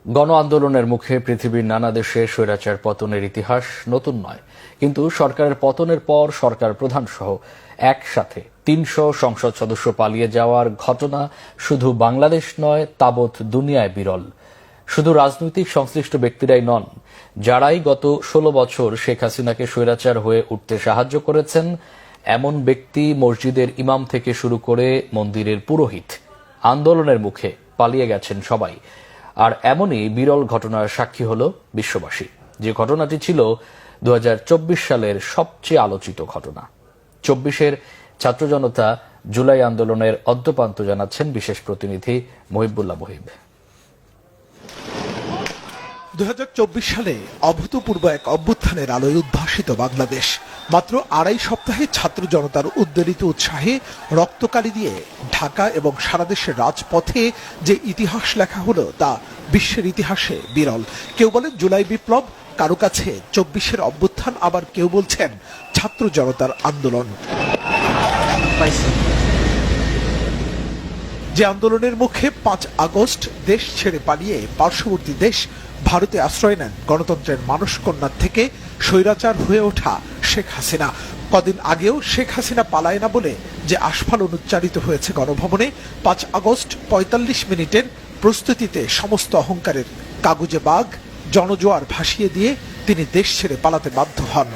গণ আন্দোলনের মুখে পৃথিবীর নানা দেশে স্বৈরাচার পতনের ইতিহাস নতুন নয়, কিন্তু সরকারের পতনের পর সরকার প্রধান সহ একসাথে ৩০০ সংসদ সদস্য পালিয়ে যাওয়ার ঘটনা শুধু বাংলাদেশ নয়, তাবৎ দুনিয়ায় বিরল। শুধু রাজনৈতিক সংশ্লিষ্ট ব্যক্তিরাই নন, যারাই গত ১৬ বছর শেখ হাসিনাকে স্বৈরাচার হয়ে উঠতে সাহায্য করেছেন, এমন ব্যক্তি মসজিদের ইমাম থেকে শুরু করে মন্দিরের পুরোহিত, আন্দোলনের মুখে পালিয়ে গেছেন সবাই। আর এমনই বিরল ঘটনার সাক্ষী হল বিশ্ববাসী, যে ঘটনাটি ছিল ২০২৪ সালের সবচেয়ে আলোচিত ঘটনা। ২৪-এর ছাত্র জনতা জুলাই আন্দোলনের অদ্যপান্ত জানাচ্ছেন বিশেষ প্রতিনিধি মহিবুল্লাহ মহিব। ২০২৪ সালে অভূতপূর্ব এক অভ্যুত্থানের আলোয় উদ্ভাসিত বাংলাদেশ। মাত্র আড়াই সপ্তাহে ছাত্র জনতার উদ্বেলিত উৎসাহে রক্তকালি দিয়ে ঢাকা এবং সারা দেশের রাজপথে যে ইতিহাস লেখা হলো তা বিশ্বের ইতিহাসে বিরল। কেউ বলেন জুলাই বিপ্লব, কারো কাছে ২৪-এর অভ্যুত্থান, আবার কেউ বলছেন ছাত্র জনতার আন্দোলন। যে আন্দোলনের মুখে ৫ আগস্ট দেশ ছেড়ে পালিয়ে পার্শ্ববর্তী দেশ ভারতে আশ্রয় নেন গণতন্ত্রের মানসকন্যা থেকে স্বৈরাচার হয়ে ওঠা শেখ হাসিনা। কদিন আগেও শেখ হাসিনা পালায় না বলে যে আস্ফালন উচ্চারিত হয়েছে গণভবনে, ৫ আগস্ট ৪৫ মিনিটের প্রস্তুতিতে সমস্ত অহংকারের কাগুজে বাঘ জনজোয়ার ভাসিয়ে দিয়ে তিনি দেশ ছেড়ে পালাতে বাধ্য হন।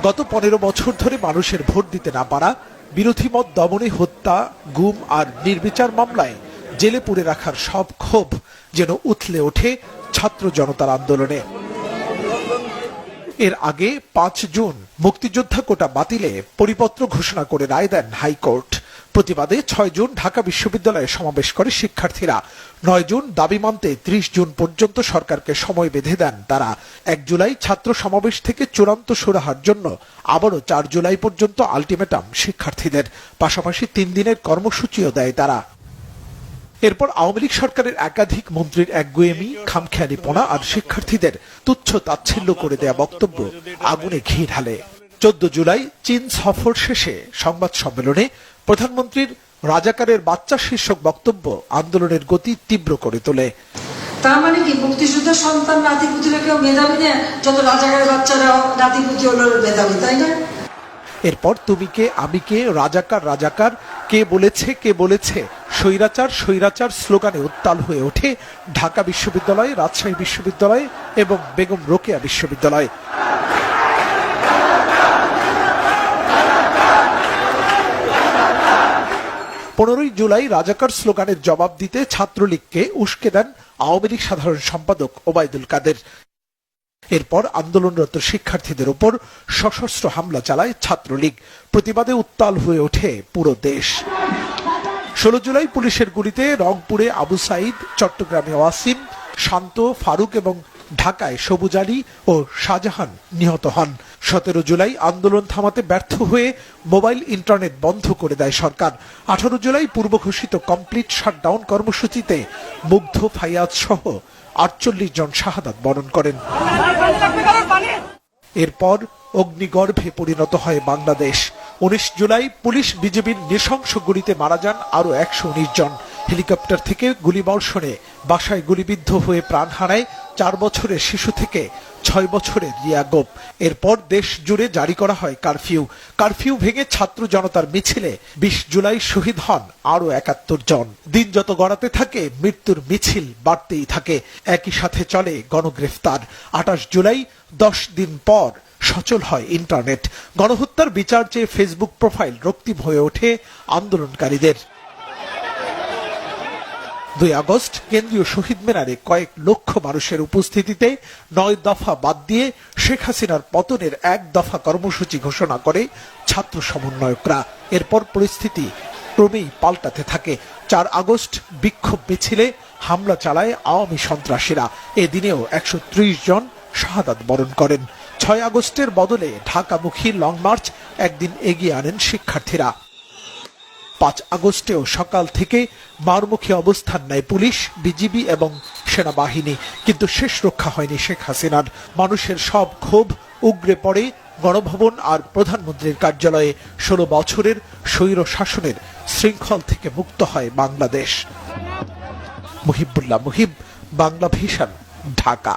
গত ১৫ বছর ধরে মানুষের ভোট দিতে না পারা, বিরোধী মত দমনে হত্যা, গুম আর নির্বিচার মামলায় জেলে পুরে রাখার সব ক্ষোভ যেন উথলে ওঠে ছাত্র জনতার আন্দোলনে। এর আগে ৫ জুন মুক্তিযোদ্ধা কোটা বাতিলে পরিপত্র ঘোষণা করে রায় দেন হাইকোর্ট। প্রতিবাদে ৬ জুন ঢাকা বিশ্ববিদ্যালয়ে সমাবেশ করে শিক্ষার্থীরা। ৯ জুন দাবি মানতে ৩০ জুন পর্যন্ত সরকারকে সময় বেঁধে দেন তারা। ১ জুলাই ছাত্র সমাবেশ থেকে চূড়ান্ত সুরাহার জন্য আবারও ৪ জুলাই পর্যন্ত আলটিমেটাম শিক্ষার্থীদের। পাশাপাশি ৩ দিনের কর্মসূচিও দেয় তারা। এরপর আওয়ামী লীগ সরকারের একাধিক মন্ত্রীর একগুঁয়েমি, খামখেয়ালিপনা আর শিক্ষার্থীদের তুচ্ছ তাচ্ছিল্য করে দেয়া বক্তব্য আগুনে ঘি ঢালে। ১৪ জুলাই চীন সফর শেষে সংবাদ সম্মেলনে প্রধানমন্ত্রীর রাজাকারের বাচ্চা শীর্ষক বক্তব্য আন্দোলনের গতি তীব্র করে তোলে। তার মানে কি মুক্তিযুদ্ধের সন্তান নাতিপুতিরা কেউ মেধাবী না, যত রাজাকারের বাচ্চারা নাতিপুতি হলো মেধাবী, তাই না? এরপর তুমি কে আমি কে, রাজাকার রাজাকার, কে বলেছে স্বৈরাচার স্বৈরাচার স্লোগানে উত্তাল হয়ে ওঠে ঢাকা বিশ্ববিদ্যালয়, রাজশাহী বিশ্ববিদ্যালয় এবং বেগম রোকেয়া বিশ্ববিদ্যালয়। ১৫ই জুলাই রাজাকার স্লোগানের জবাব দিতে ছাত্রলীগকে উস্কে দেন আওয়ামী লীগ সাধারণ সম্পাদক ওবায়দুল কাদের। এরপর আন্দোলনরত শিক্ষার্থীদের উপর সশস্ত্র হামলা চালায় ছাত্রলীগ। প্রতিবাদে উত্তাল হয়ে ওঠে পুরো দেশ। ১৬ জুলাই পুলিশের গুলিতে রংপুরে আবু সাইদ, চট্টগ্রামে ওয়াসিম, শান্ত, ফারুক এবং ঢাকায় সবুজ আলী ও শাহজাহান নিহত হন। ১৭ জুলাই আন্দোলন থামাতে ব্যর্থ হয়ে মোবাইল ইন্টারনেট বন্ধ করে দেয় সরকার। ১৮ জুলাই পূর্ব ঘোষিত কমপ্লিট শাটডাউন কর্মসূচিতে মুগ্ধ, ফাইয়াজ সহ ৪৮ জন শাহাদাত বরণ করেন। এরপর অগ্নিগর্ভে পরিণত হয় বাংলাদেশ। ১৯ জুলাই পুলিশ বিজেপির নৃশংস গুলিতে মারা যান আরো ১১৯ জন। হেলিকপ্টার থেকে গুলিবর্ষণে বাসায় গুলিবিদ্ধ হয়ে প্রাণ হারায় ৪ বছরের শিশু থেকে ৬ বছরের রিয়া গোপ। এরপর দেশ জুড়ে জারি করা হয় কারফিউ ভেঙে ছাত্র জনতার মিছিলে ২০ জুলাই শহীদ হন আরো ৭১ জন। দিন যত গড়াতে থাকে মৃত্যুর মিছিল বাড়তেই থাকে, একই সাথে চলে গণগ্রেফতার। ২৮ জুলাই ১০ দিন পর সচল হয় ইন্টারনেট। গণহত্যার বিচার চেয়ে ফেসবুক প্রোফাইল রক্তিম হয়ে ওঠে আন্দোলনকারীদের। ২ আগস্ট কেন্দ্রীয় শহীদ মিনারে কয়েক লক্ষ মানুষের উপস্থিতিতে ৯ দফা বাদ দিয়ে শেখ হাসিনার পতনের ১ দফা কর্মসূচি ঘোষণা করে ছাত্র সমন্বয়করা। এরপর পরিস্থিতি ক্রমেই পাল্টাতে থাকে। ৪ আগস্ট বিক্ষোভ মিছিলে হামলা চালায় আওয়ামী সন্ত্রাসীরা। এদিনেও ১৩০ জন শাহাদাত বরণ করেন। ৬ আগস্টের বদলে ঢাকামুখী লং মার্চ একদিন এগিয়ে আনেন শিক্ষার্থীরা। ৫ আগস্টেও সকাল থেকে মারমুখী অবস্থান নেয় পুলিশ, বিজিবি এবং সেনাবাহিনী, কিন্তু শেষ রক্ষা হয়নি শেখ হাসিনার। মানুষের সব ক্ষোভ উগরে পড়ে গণভবন আর প্রধানমন্ত্রীর কার্যালয়ে। ১৬ বছরের স্বৈর শাসনের শৃঙ্খল থেকে মুক্ত হয় বাংলাদেশ। মুহিবুল্লাহ মুহিব, বাংলা ভিশন, ঢাকা।